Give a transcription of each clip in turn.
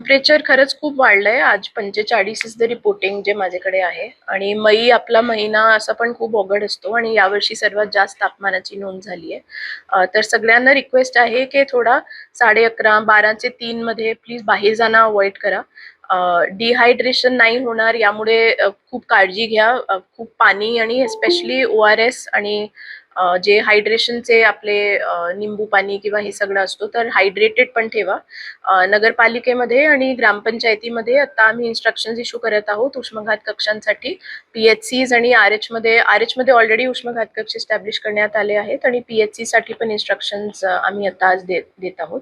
Temperature खरंच खूप वाढलंय. आज 45 इज द रिपोर्टिंग जे माझ्याकडे आहे आणि मई आपला महिना असा पण खूप अवघड असतो आणि यावर्षी सर्वात जास्त तापमानाची नोंद झाली आहे. तर सगळ्यांना रिक्वेस्ट आहे की थोडा 11:30 12चे 3 मध्ये प्लीज बाहेर जाणं अवॉइड करा. डिहायड्रेशन नाही होणार यामुळे खूप काळजी घ्या. खूप पाणी आणि एस्पेशली ORS आणि जे हायड्रेशनचे आपले निंबू पाणी किंवा हे सगळं असतो तर हायड्रेटेड पण ठेवा. नगरपालिकेमध्ये आणि ग्रामपंचायतीमध्ये आता आम्ही इन्स्ट्रक्शन्स इश्यू करत आहोत उष्माघात कक्षांसाठी. PHCs आणि RH मध्ये ऑलरेडी उष्माघात कक्ष इस्टॅब्लिश करण्यात आले आहेत आणि PHC साठी पण इन्स्ट्रक्शन्स आम्ही आता आज देत आहोत.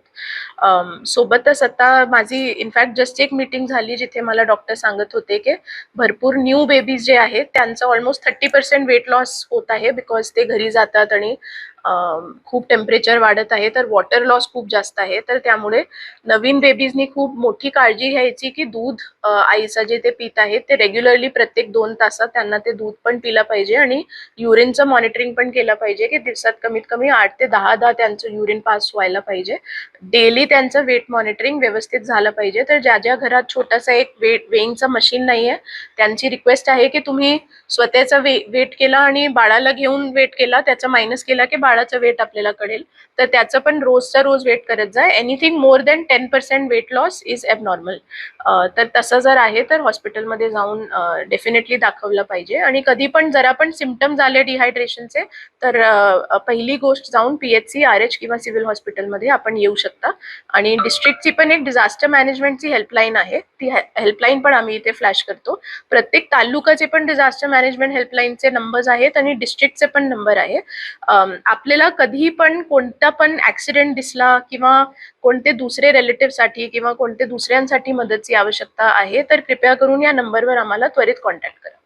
सोबतच आता माझी इनफॅक्ट जस्ट एक मीटिंग झाली जिथे मला डॉक्टर सांगत होते की भरपूर न्यू बेबीज जे आहेत त्यांचं ऑलमोस्ट 30% वेट लॉस होत आहे बिकॉज ते घरी जातात आणि खूप टेम्परेचर वाढत आहे तर वॉटर लॉस खूप जास्त आहे. तर त्यामुळे नवीन बेबीजनी खूप मोठी काळजी घ्यायची की दूध आईचं जे ते पित आहेत ते रेग्युलरली प्रत्येक 2 तासात त्यांना ते दूध पण पिलं पाहिजे आणि युरिनचं मॉनिटरिंग पण केलं पाहिजे की दिवसात कमीत कमी 8 ते 10 त्यांचं युरिन पास व्हायला पाहिजे. डेली त्यांचं वेट मॉनिटरिंग व्यवस्थित झालं पाहिजे. तर ज्या ज्या घरात छोटासा एक वेइंगचं मशीन नाहीये त्यांची रिक्वेस्ट आहे की तुम्ही स्वतःचा वेट केला आणि बाळाला घेऊन वेट केला, त्याचा मायनस केला की बाळाचं वेट आपल्याला कळेल. तर त्याचं पण रोजचा रोज वेट करत जा. Anything more than 10% weight loss is abnormal. तर तसं जर आहे तर हॉस्पिटलमध्ये जाऊन डेफिनेटली दाखवलं पाहिजे आणि कधी पण जरा पण सिम्पटम्स आले डिहायड्रेशनचे तर पहिली गोष्ट जाऊन PHC, RH किंवा सिव्हिल हॉस्पिटलमध्ये आपण येऊ शकता. आणि डिस्ट्रिक्टची पण एक डिझास्टर मॅनेजमेंटची हेल्पलाईन आहे. ती हेल्पलाईन पण आम्ही इथे फ्लॅश करतो. प्रत्येक तालुकाचे पण डिझास्टर मॅनेजमेंट हेल्पलाईनचे नंबर्स आहेत आणि डिस्ट्रिक्टचे पण नंबर आहे. आपल्याला कधी पण कोणता पण ऍक्सिडेंट दिसला किंवा कोणते दुसरे रिलेटिव्हसाठी किंवा कोणते दुसऱ्यांसाठी मदतची आवश्यकता आहे तर कृपया करून या नंबरवर आम्हाला त्वरित कॉन्टॅक्ट करा.